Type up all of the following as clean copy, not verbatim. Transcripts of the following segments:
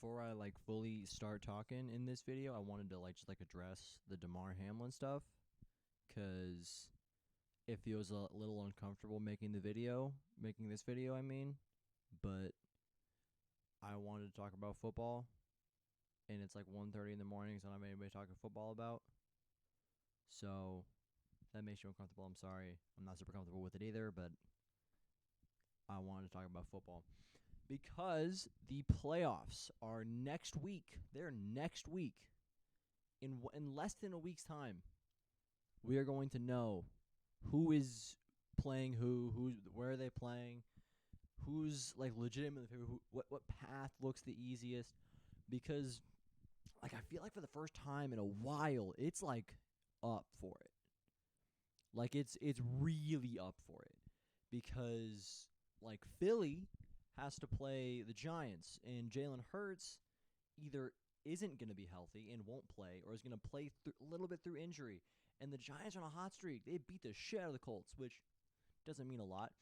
before I like fully start talking in this video, I wanted to like just like address the Damar Hamlin stuff, cause it feels a little uncomfortable making this video. I mean, but I wanted to talk about football, and it's like 1:30 in the morning, so I don't have anybody talking football about. So that makes you uncomfortable. I'm sorry. I'm not super comfortable with it either, but I wanted to talk about football because the playoffs are next week. They're next week. In less than a week's time, we are going to know who is playing where are they playing, who's like legitimately favorite, what path looks the easiest, because like I feel like for the first time in a while, it's like up for it. Like it's really up for it because like Philly has to play the Giants, and Jalen Hurts either isn't going to be healthy and won't play, or is going to play a little bit through injury. And the Giants are on a hot streak. They beat the shit out of the Colts, which doesn't mean a lot,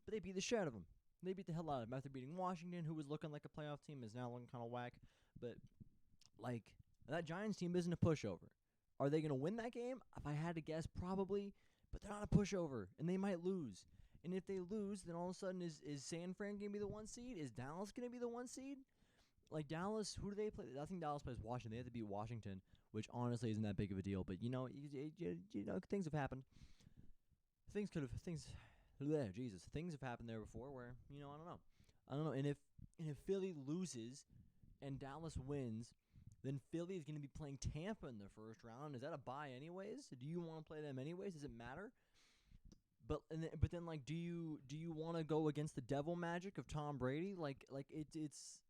but they beat the shit out of them. They beat the hell out of them after beating Washington, who was looking like a playoff team, is now looking kind of whack. But like that Giants team isn't a pushover. Are they going to win that game? If I had to guess, probably. But they're not a pushover, and they might lose. And if they lose, then all of a sudden is San Fran going to be the 1 seed? Is Dallas going to be the 1 seed? Like Dallas, who do they play? I think Dallas plays Washington. They have to beat Washington, which honestly isn't that big of a deal. But you know, things have happened. Things have happened there before. Where I don't know. And if Philly loses and Dallas wins, then Philly is going to be playing Tampa in the first round. Is that a bye anyways? Do you want to play them anyways? Does it matter? But then like, do you want to go against the devil magic of Tom Brady? It's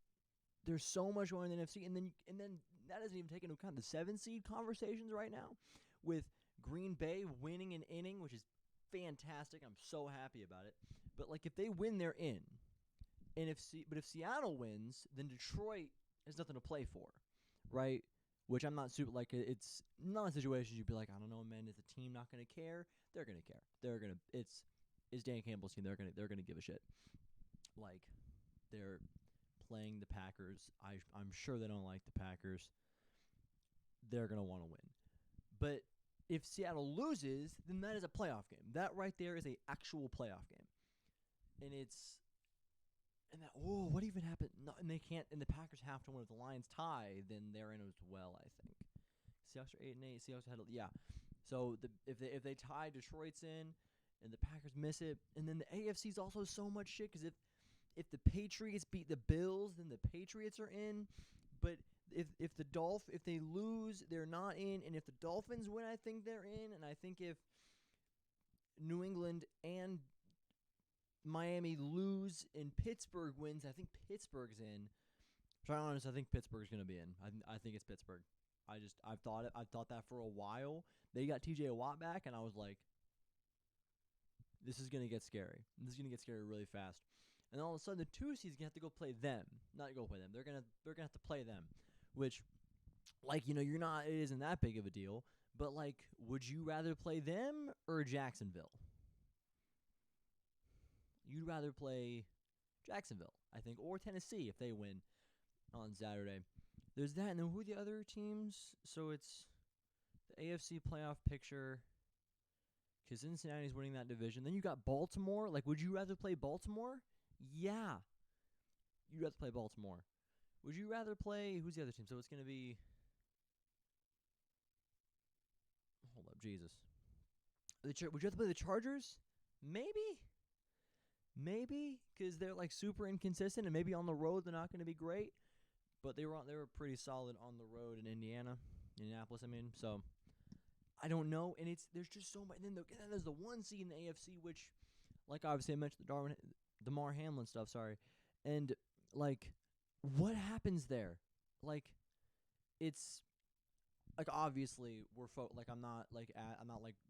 there's so much going in the NFC, and then that doesn't even take into account the 7 seed conversations right now, with Green Bay winning an inning, which is fantastic. I'm so happy about it. But like, if they win, they're in, and if Seattle wins, then Detroit has nothing to play for, right? Which I'm not super like. It's not a situation you'd be like, I don't know, man. Is the team not going to care? They're going to care. They're going to. It's Dan Campbell's team. They're gonna give a shit. Like, they're playing the Packers. I'm sure they don't like the Packers. They're going to want to win. But if Seattle loses, then that is a playoff game. That right there is a actual playoff game. What even happened? No, and they can't. And the Packers have to win. If the Lions tie, then they're in as well, I think. Seahawks are 8-8. Seahawks had So if they tie, Detroit's in, and the Packers miss it, and then the AFC's also so much shit because if the Patriots beat the Bills, then the Patriots are in. But if they lose, they're not in. And if the Dolphins win, I think they're in. And I think if New England and Miami lose and Pittsburgh wins, I think Pittsburgh's in. To be honest, I think Pittsburgh's gonna be in. I think it's Pittsburgh. I've thought that for a while. They got TJ Watt back, and I was like, this is gonna get scary. This is gonna get scary really fast. And all of a sudden, the 2 seeds gonna have to go play them. Not go play them. They're gonna have to play them, which, like, you're not. It isn't that big of a deal. But like, would you rather play them or Jacksonville? You'd rather play Jacksonville, I think, or Tennessee if they win on Saturday. There's that, and then who are the other teams? So it's the AFC playoff picture, because Cincinnati's winning that division. Then you got Baltimore. Like, would you rather play Baltimore? Yeah. You'd rather play Baltimore. Would you rather play, who's the other team? So it's going to be, hold up, Jesus. Would you rather play the Chargers? Maybe, because they're like super inconsistent, and maybe on the road they're not going to be great. But they were pretty solid on the road in Indianapolis. I mean, so I don't know. And there's just so much. And then there's the 1 seed in the AFC, which, like obviously I mentioned the Damar Hamlin stuff. Sorry, and like, what happens there? Like, it's like obviously I'm not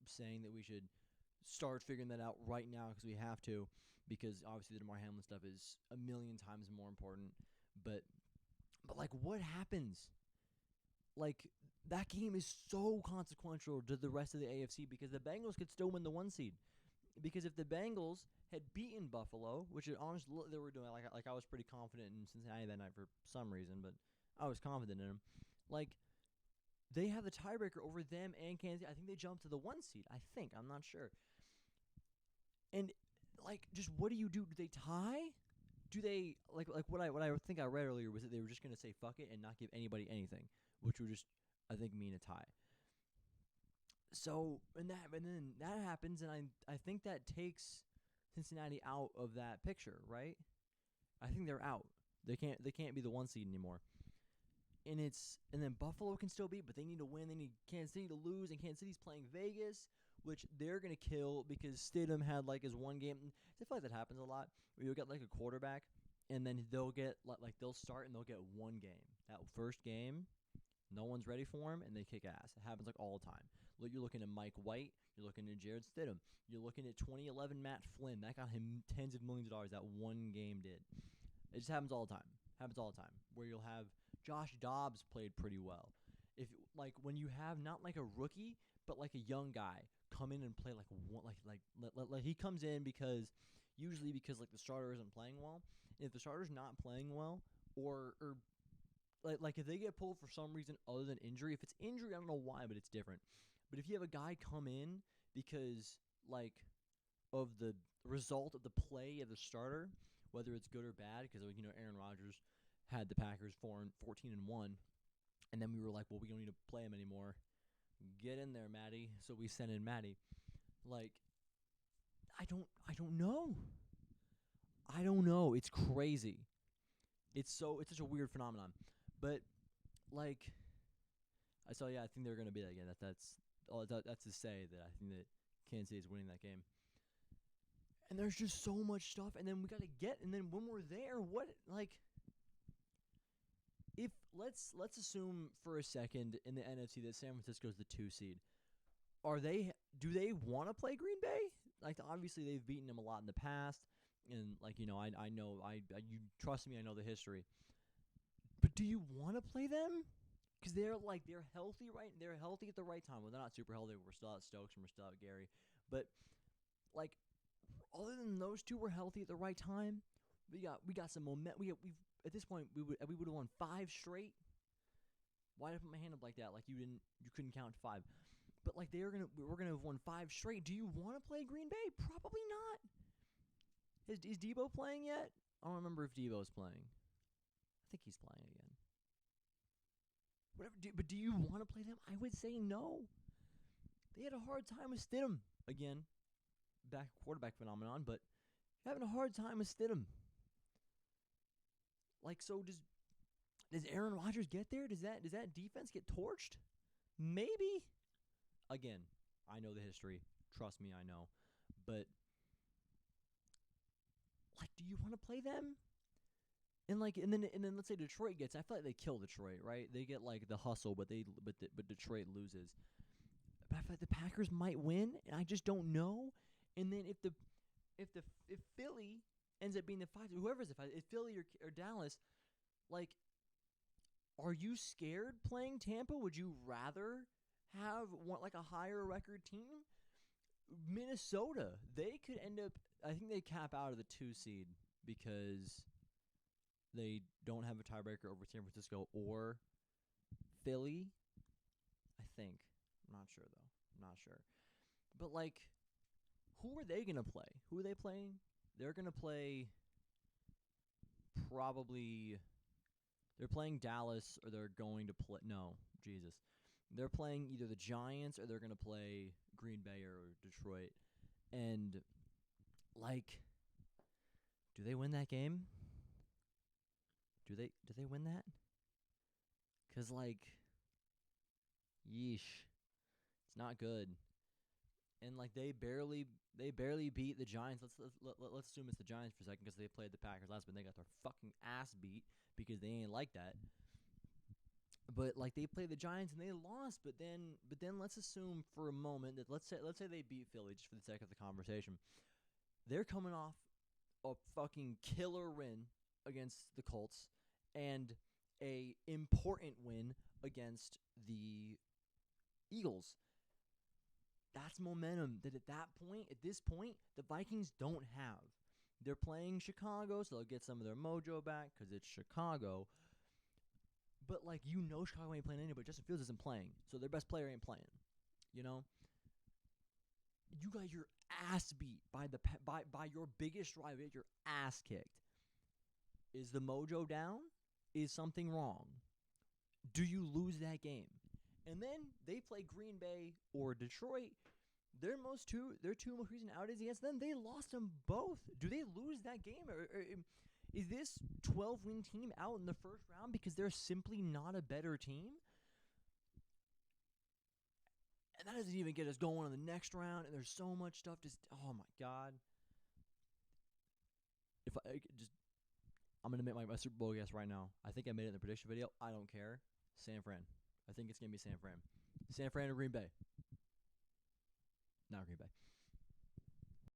saying that we should start figuring that out right now because we have to, because obviously the Damar Hamlin stuff is a million times more important. But like, what happens? Like, that game is so consequential to the rest of the AFC because the Bengals could still win the 1 seed. Because if the Bengals had beaten Buffalo, which honestly they were doing, like I was pretty confident in Cincinnati that night for some reason, but I was confident in them. Like, they have the tiebreaker over them and Kansas City. I think they jumped to the 1 seed. I think. I'm not sure. And, like, just what do you do? Do they tie? Do they like what I think I read earlier was that they were just gonna say fuck it and not give anybody anything, which would just, I think, mean a tie. So and then that happens, and I think that takes Cincinnati out of that picture, right? I think they're out. They can't be the 1 seed anymore. And then Buffalo can still beat, but they need to win. They need Kansas City to lose, and Kansas City's playing Vegas, which they're gonna kill because Stidham had like his one game. I feel like that happens a lot where you'll get like a quarterback, and then they'll get like they'll start and they'll get one game. That first game, no one's ready for him, and they kick ass. It happens like all the time. You're looking at Mike White. You're looking at Jared Stidham. You're looking at 2011 Matt Flynn. That got him tens of millions of dollars. That one game did. It just happens all the time. Happens all the time. Where you'll have Josh Dobbs played pretty well. If like when you have not like a rookie, but like a young guy come in and play like one, like he comes in because usually because like the starter isn't playing well. And if the starter's not playing well, or like if they get pulled for some reason other than injury, if it's injury, I don't know why, but it's different. But if you have a guy come in because like of the result of the play of the starter, whether it's good or bad, because Aaron Rodgers had the Packers 14-1, and then we were like, well, we don't need to play him anymore. Get in there, Matty. So we sent in Matty. Like, I don't know. I don't know. It's crazy. It's such a weird phenomenon. But like, I think they're gonna be that again. That's to say that I think that Kansas City is winning that game. And there's just so much stuff, and then we gotta and then when we're there, what like. If let's assume for a second in the NFC that San Francisco's the 2 seed, do they want to play Green Bay? Like obviously they've beaten them a lot in the past, and like I know you trust me, I know the history. But do you want to play them? Because they're healthy, right? They're healthy at the right time. Well, they're not super healthy. We're still out Stokes and we're still out Gary, but like other than those two, were healthy at the right time. We got some momentum. We've at this point we would have won 5 straight. Why did I put my hand up like that? Like you couldn't count to 5. But like we're gonna have won 5 straight. Do you want to play Green Bay? Probably not. Is Debo playing yet? I don't remember if Debo's playing. I think he's playing again. Whatever. But do you want to play them? I would say no. They had a hard time with Stidham again. Back quarterback phenomenon, but having a hard time with Stidham. Like, so does Aaron Rodgers get there? Does that defense get torched? Maybe. Again, I know the history. Trust me, I know. But like, do you want to play them? And then let's say Detroit gets. I feel like they kill Detroit, right? They get like the hustle, but Detroit loses. But I feel like the Packers might win, and I just don't know. And then if Philly ends up being the 5, whoever's the 5, if Philly or Dallas, like, are you scared playing Tampa? Would you rather have like a higher record team? Minnesota, they could end up. I think they cap out of the 2 seed because they don't have a tiebreaker over San Francisco or Philly. I think. I'm not sure though. I'm not sure. But like, who are they gonna play? Who are they playing? They're gonna play probably. They're playing Dallas, or they're going to play. No, Jesus. They're playing either the Giants or they're going to play Green Bay or Detroit. And, like, do they win that game? Do they win that? Because, like, yeesh. It's not good. And, like, they barely beat the Giants. Let's assume it's the Giants for a second because they played the Packers last, but they got their fucking ass beat because they ain't like that. But like they played the Giants and they lost, but then let's assume for a moment that let's say they beat Philly just for the sake of the conversation. They're coming off a fucking killer win against the Colts and a important win against the Eagles. That's momentum that at this point, the Vikings don't have. They're playing Chicago, so they'll get some of their mojo back because it's Chicago. But like Chicago ain't playing anybody. But Justin Fields isn't playing, so their best player ain't playing. You know, you got your ass beat by by your biggest rival. You got your ass kicked. Is the mojo down? Is something wrong? Do you lose that game? And then they play Green Bay or Detroit. Their two most recent outings against them, they lost them both. Do they lose that game? Or is this 12-win team out in the first round because they're simply not a better team? And that doesn't even get us going on the next round. And there's so much stuff. Oh my God. I'm going to make my Super Bowl guess right now. I think I made it in the prediction video. I don't care. San Fran. I think it's going to be San Fran. San Fran or Green Bay. Not Green Bay.